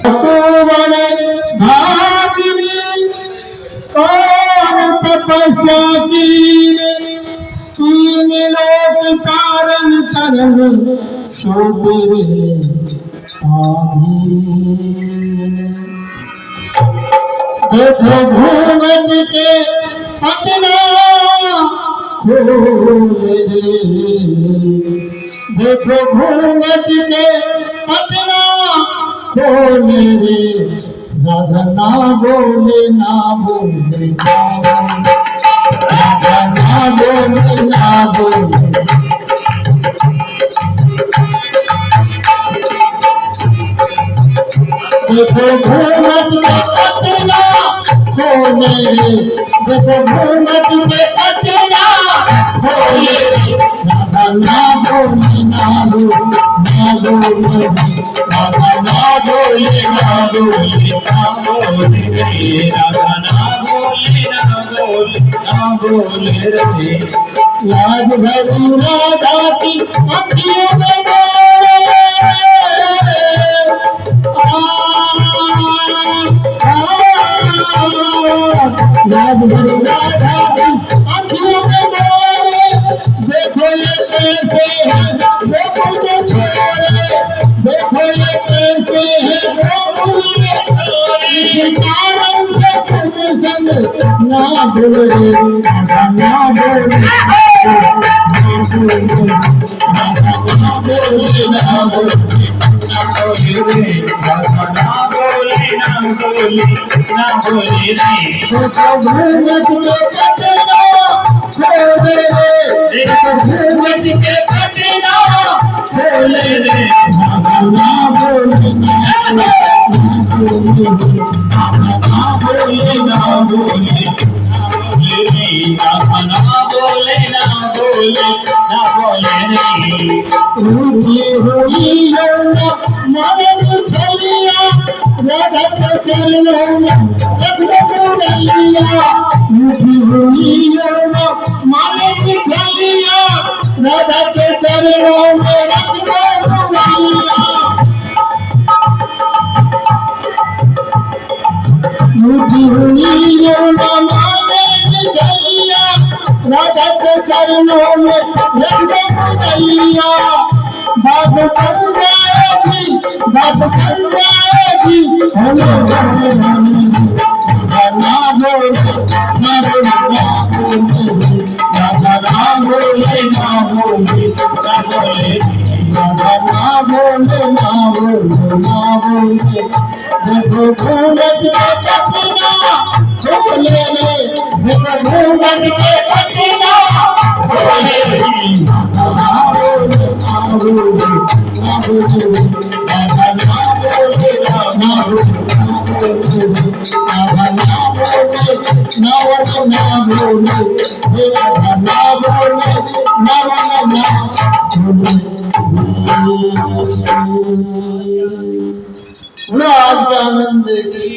तपोवन भागिनी कौन तपस्या कीने, तीन लोक कारण चरण शोभे देखो भूमज के पटना खोले रे, देखो भूमज के पटना खोले रे, राधा ना बोले ना बोले, राधा ना बोले ना बोले। देखो घूमत के पटना खोले रे, देखो घूमत के पटना खोले रे, राधा ना बोले ना बोले ना बोले, राधा ना बोले ना बोले ना बोले रे, राधा ना बोले ना बोले ना बोले रे। लाज भरी राधा की अखियों में लाज भरी राधा आँखों में मोरे, देखो ये कैसे है गोकुल के छोरे, देखो ये कैसे है गोकुल के छोरे, कारण से तुम संग ना बोले ना बोले ना बोले घूमत के पटना खोले रे, घूमत के पटना खोले रे, ना बोले ना बोले ना बोले ना बोले ना बोले ना बोले ना बोले रे। रूठी हुई मदन छलिया राधा के चरणों में एकदम डलिया, रूठी हुई मदन छलिया राधा के चरणों में एकदम डलिया, रूठी हुई राधा के चरणों में एकदम डलिया। बाप कंगाजी बाप कंगाजी हमें ना बोले ना बोले राधा ना बोले ना बोले ना बोले, राधा ना बोले ना बोले ना बोले। देखो घूमत के पटना खोले रे, देखो घूमत के पटना खोले रे, ना बोले ना बोले ना बोले, राधा ना बोले ना बोले राधा ना बोले ना बोले ना बोले, राधा ना बोले ना बोले ना बोले। आनंद की